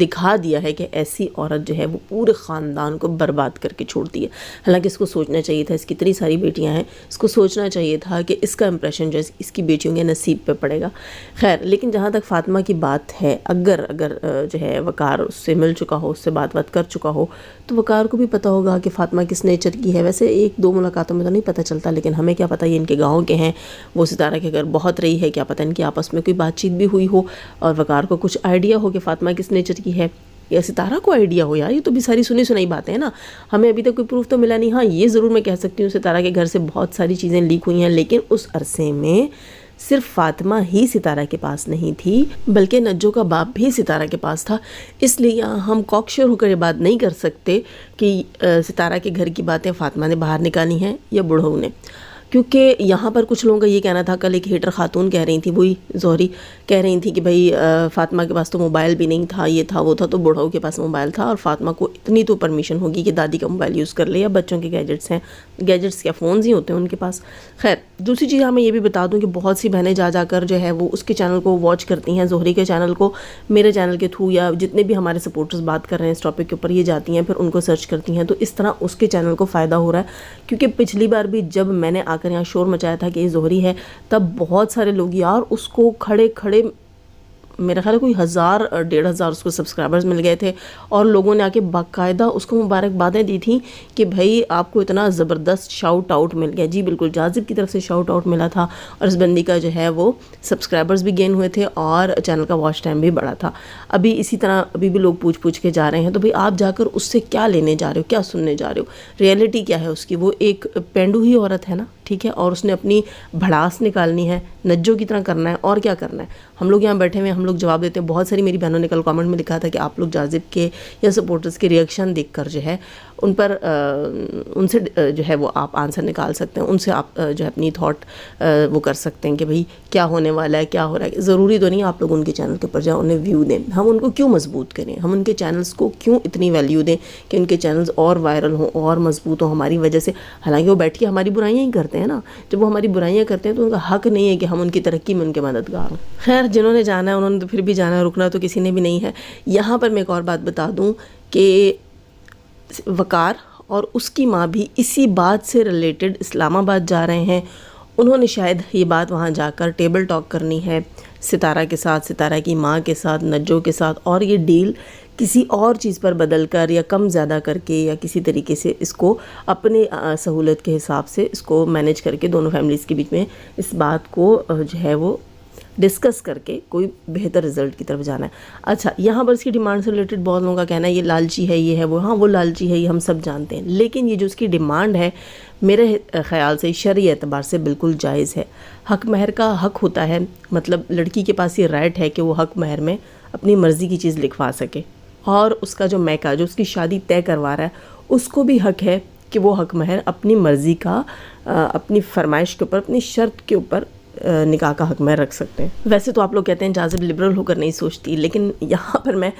دکھا دیا ہے کہ ایسی عورت جو ہے وہ پورے خاندان کو برباد کر کے چھوڑتی ہے. حالانکہ اس کو سوچنا چاہیے تھا، اس کی اتنی ساری بیٹیاں ہیں، اس کو سوچنا چاہیے تھا کہ اس کا امپریشن جو ہے اس کی بیٹیوں کے نصیب پہ پڑے گا. خیر، لیکن جہاں تک فاطمہ کی بات ہے، اگر جو ہے وقار اس سے مل چکا ہو، اس سے بات کر چکا ہو، تو وقار کو بھی پتہ ہوگا کہ فاطمہ کس نیچر کی ہے. ویسے ایک دو ملاقاتوں میں تو نہیں پتہ چلتا، لیکن ہمیں کیا پتہ یہ ان کے گاؤں کے ہیں، وہ ستارہ کے گھر بہت رہی ہے، کیا پتہ ان کی آپس میں کوئی بات چیت بھی ہوئی ہو اور وقار کو کچھ آئیڈیا ہو کہ فاطمہ کس نیچر کی ہے، یا ستارہ کو آئیڈیا ہو. یار یہ تو بھی ساری سنی سنائی باتیں ہیں نا، ہمیں ابھی تک کوئی پروف تو ملا نہیں. ہاں یہ ضرور میں کہہ سکتی ہوں ستارہ کے گھر سے بہت ساری چیزیں لیک ہوئی ہیں، لیکن اس عرصے میں صرف فاطمہ ہی ستارہ کے پاس نہیں تھی، بلکہ نجو کا باپ بھی ستارہ کے پاس تھا. اس لیے ہم کوکشور ہو کر یہ بات نہیں کر سکتے کہ ستارہ کے گھر کی باتیں فاطمہ نے باہر نکالی ہیں یا بڑھو نے، کیونکہ یہاں پر کچھ لوگوں کا یہ کہنا تھا. کل ایک ہیٹر خاتون کہہ رہی تھی، وہی زہری کہہ رہی تھی کہ بھائی فاطمہ کے پاس تو موبائل بھی نہیں تھا، یہ تھا وہ تھا، تو بڑھو کے پاس موبائل تھا، اور فاطمہ کو اتنی تو پرمیشن ہوگی کہ دادی کا موبائل یوز کر لے، یا بچوں کے گیجٹس ہیں، گیجٹس کیا فونز ہی ہوتے ہیں ان کے پاس. خیر، دوسری چیز میں یہ بھی بتا دوں کہ بہت سی بہنیں جا کر جو ہے وہ اس کے چینل کو واچ کرتی ہیں، زہری کے چینل کو میرے چینل کے تھرو، یا جتنے بھی ہمارے سپورٹرز بات کر رہے ہیں اس ٹاپک کے اوپر، یہ جاتی ہیں پھر ان کو سرچ کرتی ہیں. تو اس طرح اس کے چینل کو فائدہ ہو رہا ہے، کیونکہ پچھلی بار بھی جب میں نے آ کر یہاں شور مچایا تھا کہ یہ زہری ہے، تب بہت سارے لوگ یار اس کو کھڑے میرا خیال ہے کوئی 1000 1500 اس کو سبسکرائبرز مل گئے تھے، اور لوگوں نے آ کے باقاعدہ اس کو مبارکبادیں دی تھیں کہ بھائی آپ کو اتنا زبردست شاؤٹ آؤٹ مل گیا. جی بالکل، جاذب کی طرف سے شاؤٹ آؤٹ ملا تھا، اور اس بندی کا جو ہے وہ سبسکرائبرز بھی گین ہوئے تھے اور چینل کا واچ ٹائم بھی بڑھا تھا. ابھی اسی طرح ابھی بھی لوگ پوچھ کے جا رہے ہیں. تو بھئی آپ جا کر اس سے کیا لینے جا رہے ہو، کیا سننے جا رہے ہو؟ ریئلٹی کیا ہے اس کی؟ وہ ایک پینڈو ہی عورت ہے نا، ٹھیک ہے، اور اس نے اپنی بھڑاس نکالنی ہے، نجو کی طرح کرنا ہے، اور کیا کرنا ہے. ہم لوگ یہاں بیٹھے ہوئے ہم لوگ جواب دیتے ہیں. بہت ساری میری بہنوں نے کل کامنٹ میں لکھا تھا کہ آپ لوگ جاذب کے یا سپورٹرز کے ریئیکشن دیکھ کر جو ہے ان پر ان سے جو ہے وہ آپ آنسر نکال سکتے ہیں، ان سے آپ جو ہے اپنی تھاٹ وہ کر سکتے ہیں کہ بھئی کیا ہونے والا ہے، کیا ہو رہا ہے. ضروری تو نہیں آپ لوگ ان کے چینل کے اوپر جائیں، انہیں ویو دیں. ہم ان کو کیوں مضبوط کریں، ہم ان کے چینلز کو کیوں اتنی ویلیو دیں کہ ان کے چینلز اور وائرل ہوں اور مضبوط ہوں ہماری وجہ سے. حالانکہ وہ بیٹھ کے ہماری برائیاں ہی کرتے ہیں نا. جب وہ ہماری برائیاں کرتے ہیں تو ان کا حق نہیں ہے کہ ہم ان کی ترقی میں ان کے مددگار ہوں. خیر، جنہوں نے جانا ہے انہوں نے تو پھر بھی جانا ہے، رکنا تو کسی نے بھی نہیں ہے. یہاں پر میں ایک اور بات بتا دوں کہ وقار اور اس کی ماں بھی اسی بات سے ریلیٹڈ اسلام آباد جا رہے ہیں. انہوں نے شاید یہ بات وہاں جا کر ٹیبل ٹاک کرنی ہے ستارہ کے ساتھ، ستارہ کی ماں کے ساتھ، نجو کے ساتھ، اور یہ ڈیل کسی اور چیز پر بدل کر یا کم زیادہ کر کے یا کسی طریقے سے اس کو اپنے سہولت کے حساب سے اس کو مینیج کر کے دونوں فیملیز کے بیچ میں اس بات کو جو ہے وہ ڈسکس کر کے کوئی بہتر رزلٹ کی طرف جانا ہے. اچھا، یہاں پر اس کی ڈیمانڈ سے ریلیٹڈ بہت لوگوں کا کہنا ہے یہ لالچی ہے، یہ ہے وہ. ہاں وہ لالچی ہے، یہ ہم سب جانتے ہیں، لیکن یہ جو اس کی ڈیمانڈ ہے میرے خیال سے شرعی اعتبار سے بالکل جائز ہے. حق مہر کا حق ہوتا ہے، مطلب لڑکی کے پاس یہ رائٹ ہے کہ وہ حق مہر میں اپنی مرضی کی چیز لکھوا سکے، اور اس کا جو میکا جو اس کی شادی طے کروا رہا ہے اس کو بھی حق ہے کہ وہ حق مہر اپنی مرضی کا اپنی فرمائش کے اوپر، اپنی شرط کے اوپر نکاح کا حق مہر رکھ سکتے ہیں. ویسے تو آپ لوگ کہتے ہیں جاذب لبرل ہو کر نہیں سوچتی، لیکن یہاں پر میں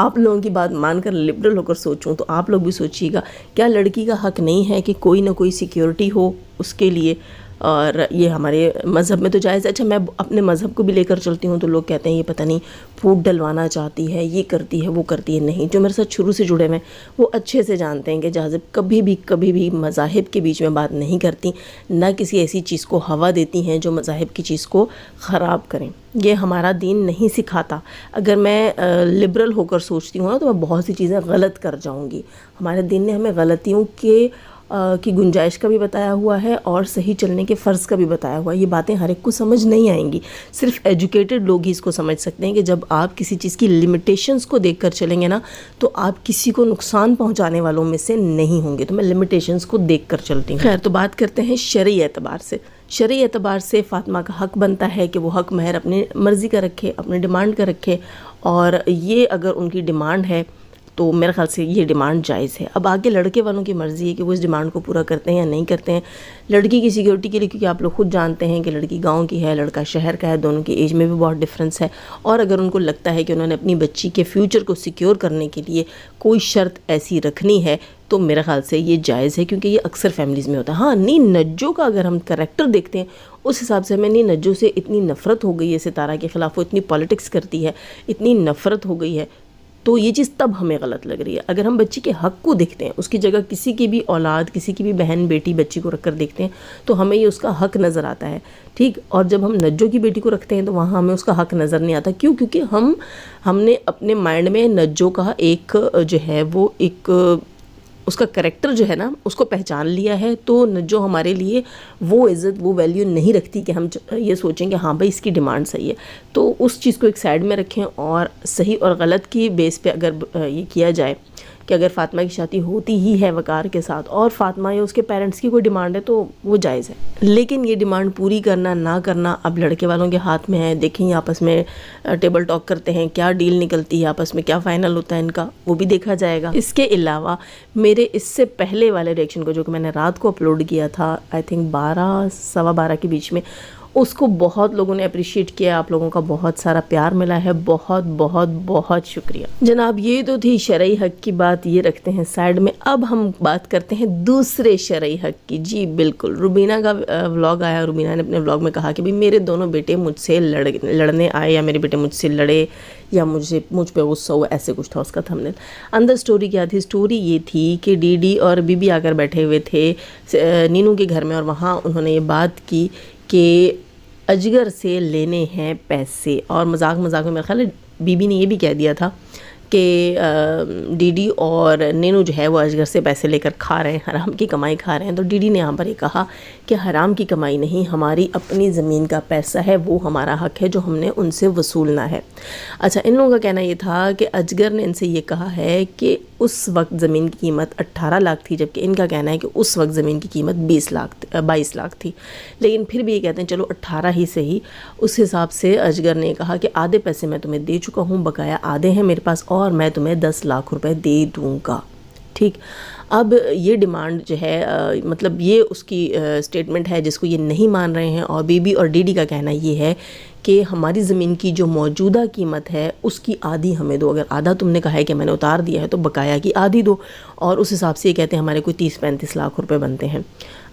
آپ لوگوں کی بات مان کر لبرل ہو کر سوچوں تو آپ لوگ بھی سوچیے گا، کیا لڑکی کا حق نہیں ہے کہ کوئی نہ کوئی سیکیورٹی ہو اس کے لیے؟ اور یہ ہمارے مذہب میں تو جائز ہے. اچھا، میں اپنے مذہب کو بھی لے کر چلتی ہوں تو لوگ کہتے ہیں یہ پتہ نہیں پھوٹ ڈلوانا چاہتی ہے، یہ کرتی ہے وہ کرتی ہے. نہیں، جو میرے ساتھ شروع سے جڑے ہوئے ہیں وہ اچھے سے جانتے ہیں کہ جاذب کبھی بھی مذاہب کے بیچ میں بات نہیں کرتی، نہ کسی ایسی چیز کو ہوا دیتی ہیں جو مذاہب کی چیز کو خراب کریں. یہ ہمارا دین نہیں سکھاتا. اگر میں لبرل ہو کر سوچتی ہوں نا تو میں بہت سی چیزیں غلط کر جاؤں گی. ہمارے دین نے ہمیں غلطیوں کی گنجائش کا بھی بتایا ہوا ہے اور صحیح چلنے کے فرض کا بھی بتایا ہوا ہے. یہ باتیں ہر ایک کو سمجھ نہیں آئیں گی، صرف ایجوکیٹڈ لوگ ہی اس کو سمجھ سکتے ہیں کہ جب آپ کسی چیز کی لمیٹیشنز کو دیکھ کر چلیں گے نا تو آپ کسی کو نقصان پہنچانے والوں میں سے نہیں ہوں گے. تو میں لمیٹیشنز کو دیکھ کر چلتی ہوں. خیر، تو بات کرتے ہیں شرعی اعتبار سے. شرعی اعتبار سے فاطمہ کا حق بنتا ہے کہ وہ حق مہر اپنی مرضی کا رکھے، اپنی ڈیمانڈ کا رکھے، اور یہ اگر ان کی ڈیمانڈ ہے تو میرے خیال سے یہ ڈیمانڈ جائز ہے. اب آگے لڑکے والوں کی مرضی ہے کہ وہ اس ڈیمانڈ کو پورا کرتے ہیں یا نہیں کرتے ہیں. لڑکی کی سیکیورٹی کے لیے، کیونکہ آپ لوگ خود جانتے ہیں کہ لڑکی گاؤں کی ہے، لڑکا شہر کا ہے، دونوں کی ایج میں بھی بہت ڈفرینس ہے. اور اگر ان کو لگتا ہے کہ انہوں نے اپنی بچی کے فیوچر کو سیکیور کرنے کے لیے کوئی شرط ایسی رکھنی ہے تو میرے خیال سے یہ جائز ہے، کیونکہ یہ اکثر فیملیز میں ہوتا ہے. ہاں، نی نجو کا اگر ہم کریکٹر دیکھتے ہیں اس حساب سے ہمیں نی نجو سے اتنی نفرت ہو گئی ہے ستارہ کے خلاف، وہ اتنی پالیٹکس کرتی ہے، اتنی نفرت ہو گئی ہے. تو یہ چیز تب ہمیں غلط لگ رہی ہے. اگر ہم بچی کے حق کو دیکھتے ہیں، اس کی جگہ کسی کی بھی اولاد، کسی کی بھی بہن بیٹی بچی کو رکھ کر دیکھتے ہیں تو ہمیں یہ اس کا حق نظر آتا ہے. ٹھیک. اور جب ہم نجو کی بیٹی کو رکھتے ہیں تو وہاں ہمیں اس کا حق نظر نہیں آتا. کیوں؟ کیونکہ ہم نے اپنے مائنڈ میں نجو کا ایک جو ہے وہ ایک اس کا کریکٹر جو ہے نا اس کو پہچان لیا ہے. تو نجو ہمارے لیے وہ عزت، وہ ویلیو نہیں رکھتی کہ ہم یہ سوچیں کہ ہاں بھائی اس کی ڈیمانڈ صحیح ہے. تو اس چیز کو ایک سائیڈ میں رکھیں اور صحیح اور غلط کی بیس پہ اگر یہ کیا جائے کہ اگر فاطمہ کی شادی ہوتی ہی ہے وقار کے ساتھ اور فاطمہ یا اس کے پیرنٹس کی کوئی ڈیمانڈ ہے تو وہ جائز ہے. لیکن یہ ڈیمانڈ پوری کرنا نہ کرنا اب لڑکے والوں کے ہاتھ میں ہے. دیکھیں آپس میں ٹیبل ٹاک کرتے ہیں، کیا ڈیل نکلتی ہے آپس میں، کیا فائنل ہوتا ہے ان کا، وہ بھی دیکھا جائے گا. اس کے علاوہ میرے اس سے پہلے والے ریئیکشن کو جو کہ میں نے رات کو اپلوڈ کیا تھا آئی تھنک 12 سوا 12 کے بیچ میں، اس کو بہت لوگوں نے اپریشیٹ کیا. آپ لوگوں کا بہت سارا پیار ملا ہے، بہت بہت بہت شکریہ جناب. یہ تو تھی شرعی حق کی بات، یہ رکھتے ہیں سائیڈ میں. اب ہم بات کرتے ہیں دوسرے شرعی حق کی. جی بالکل، روبینہ کا ولاگ آیا. روبینہ نے اپنے ولاگ میں کہا کہ بھی میرے دونوں بیٹے مجھ سے لڑنے آئے یا میرے بیٹے مجھ سے لڑے یا مجھ پہ غصہ ہوا، ایسے کچھ تھا اس کا تھمبنیل. اندر سٹوری کیا تھی؟ سٹوری یہ تھی کہ ڈی ڈی اور بی بی آ کر بیٹھے ہوئے تھے نینو کے گھر میں، اور وہاں انہوں نے یہ بات کی کہ اجگر سے لینے ہیں پیسے. اور مذاق میں میرا خیال ہے بی بی نے یہ بھی کہہ دیا تھا کہ ڈی ڈی اور نینو جو ہے وہ اجگر سے پیسے لے کر کھا رہے ہیں، حرام کی کمائی کھا رہے ہیں. تو ڈی ڈی نے یہاں پر یہ کہا کہ حرام کی کمائی نہیں، ہماری اپنی زمین کا پیسہ ہے، وہ ہمارا حق ہے جو ہم نے ان سے وصولنا ہے. اچھا، ان لوگوں کا کہنا یہ تھا کہ اجگر نے ان سے یہ کہا ہے کہ اس وقت زمین کی قیمت 18 لاکھ تھی، جبکہ ان کا کہنا ہے کہ اس وقت زمین کی قیمت 22 لاکھ تھی. لیکن پھر بھی یہ کہتے ہیں چلو 18 ہی صحیح. اس حساب سے اجگر نے کہا کہ آدھے پیسے میں تمہیں دے چکا ہوں، بقایا آدھے ہیں میرے پاس اور میں تمہیں 10 لاکھ روپے دے دوں گا. ٹھیک. اب یہ ڈیمانڈ جو ہے مطلب یہ اس کی سٹیٹمنٹ ہے جس کو یہ نہیں مان رہے ہیں. اور بی بی اور ڈی ڈی کا کہنا یہ ہے کہ ہماری زمین کی جو موجودہ قیمت ہے اس کی آدھی ہمیں دو. اگر آدھا تم نے کہا ہے کہ میں نے اتار دیا ہے تو بقایا کی آدھی دو. اور اس حساب سے یہ کہتے ہیں ہمارے کوئی 30-35 لاکھ روپے بنتے ہیں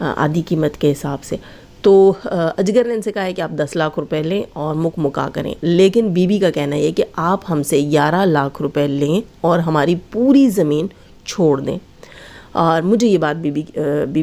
آدھی قیمت کے حساب سے. تو اجگر نے ان سے کہا ہے کہ آپ 10 لاکھ روپے لیں اور مکا کریں. لیکن بی بی کا کہنا یہ کہ آپ ہم سے 11 لاکھ روپے لیں اور ہماری پوری زمین چھوڑ دیں. اور مجھے یہ بات بی بی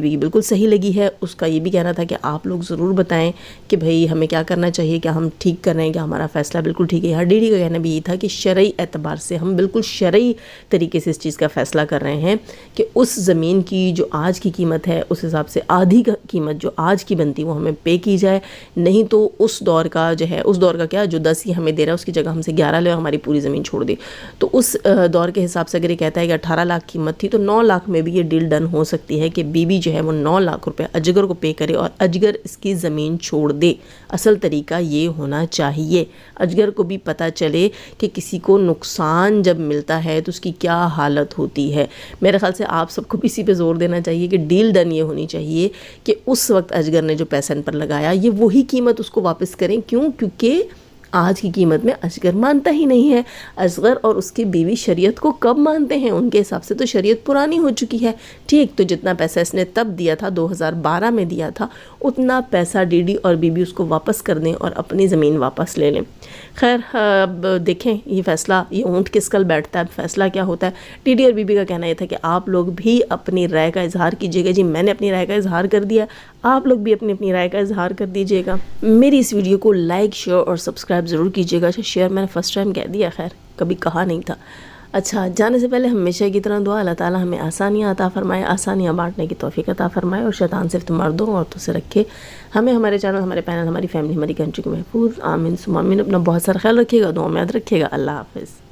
کی بالکل صحیح لگی ہے. اس کا یہ بھی کہنا تھا کہ آپ لوگ ضرور بتائیں کہ بھئی ہمیں کیا کرنا چاہیے، کیا ہم ٹھیک کر رہے ہیں، کہ ہمارا فیصلہ بالکل ٹھیک ہے. ڈی ڈی کا کہنا بھی یہ تھا کہ شرعی اعتبار سے ہم بالکل شرعی طریقے سے اس چیز کا فیصلہ کر رہے ہیں کہ اس زمین کی جو آج کی قیمت ہے اس حساب سے آدھی کا قیمت جو آج کی بنتی وہ ہمیں پے کی جائے. نہیں تو اس دور کا جو ہے، اس دور کا کیا جو 10 ہی ہمیں دے رہا ہے اس کی جگہ ہم سے 11 لے اور ہماری پوری زمین چھوڑ دے. تو اس دور کے حساب سے اگر یہ کہتا ہے کہ 18 لاکھ قیمت تھی تو 9 لاکھ میں بھی یہ ڈیل ڈن ہو سکتی ہے کہ بی بی جو ہے وہ 9 لاکھ روپے اجگر کو پے کرے اور اجگر اس کی زمین چھوڑ دے. اصل طریقہ یہ ہونا چاہیے. اجگر کو بھی پتہ چلے کہ کسی کو نقصان جب ملتا ہے تو اس کی کیا حالت ہوتی ہے. میرے خیال سے آپ سب کو اسی پہ زور دینا چاہیے کہ ڈیل ڈن یہ ہونی چاہیے کہ اس وقت اجگر نے جو پیسہ ان پر لگایا یہ وہی قیمت اس کو واپس کریں. کیوں؟ کیونکہ آج کی قیمت میں اجگر مانتا ہی نہیں ہے. اصغر اور اس کی بیوی شریعت کو کب مانتے ہیں؟ ان کے حساب سے تو شریعت پرانی ہو چکی ہے. ٹھیک. تو جتنا پیسہ اس نے تب دیا تھا 2012 میں دیا تھا اتنا پیسہ ڈی ڈی اور بی بی اس کو واپس کر دیں اور اپنی زمین واپس لے لیں. خیر اب دیکھیں یہ فیصلہ، یہ اونٹ کس کل بیٹھتا ہے، فیصلہ کیا ہوتا ہے. ڈی ڈی اور بی بی کا کہنا یہ تھا کہ آپ لوگ بھی اپنی رائے کا اظہار کیجیے گا. جی میں نے اپنی رائے کا اظہار کر دیا، آپ لوگ بھی اپنی رائے کا اظہار کر دیجیے گا. میری اس ویڈیو کو لائک، شیئر اور سبسکرائب ضرور کیجیے گا. شیئر میں نے فرسٹ ٹائم کہہ دیا، خیر کبھی کہا نہیں تھا. اچھا، جانے سے پہلے ہمیشہ کی طرح دعا، اللہ تعالیٰ ہمیں آسانیاں عطا فرمائے، آسانیاں بانٹنے کی توفیق عطا فرمائے اور شیطان صرف مردوں اور عورتوں سے رکھے. ہمیں، ہمارے چینل، ہمارے پینل، ہماری فیملی، ہماری کنٹری کو محفوظ. آمین ثم آمین. اپنا بہت سارا خیال رکھیے گا، دعاؤں میں یاد رکھیے گا. اللہ حافظ.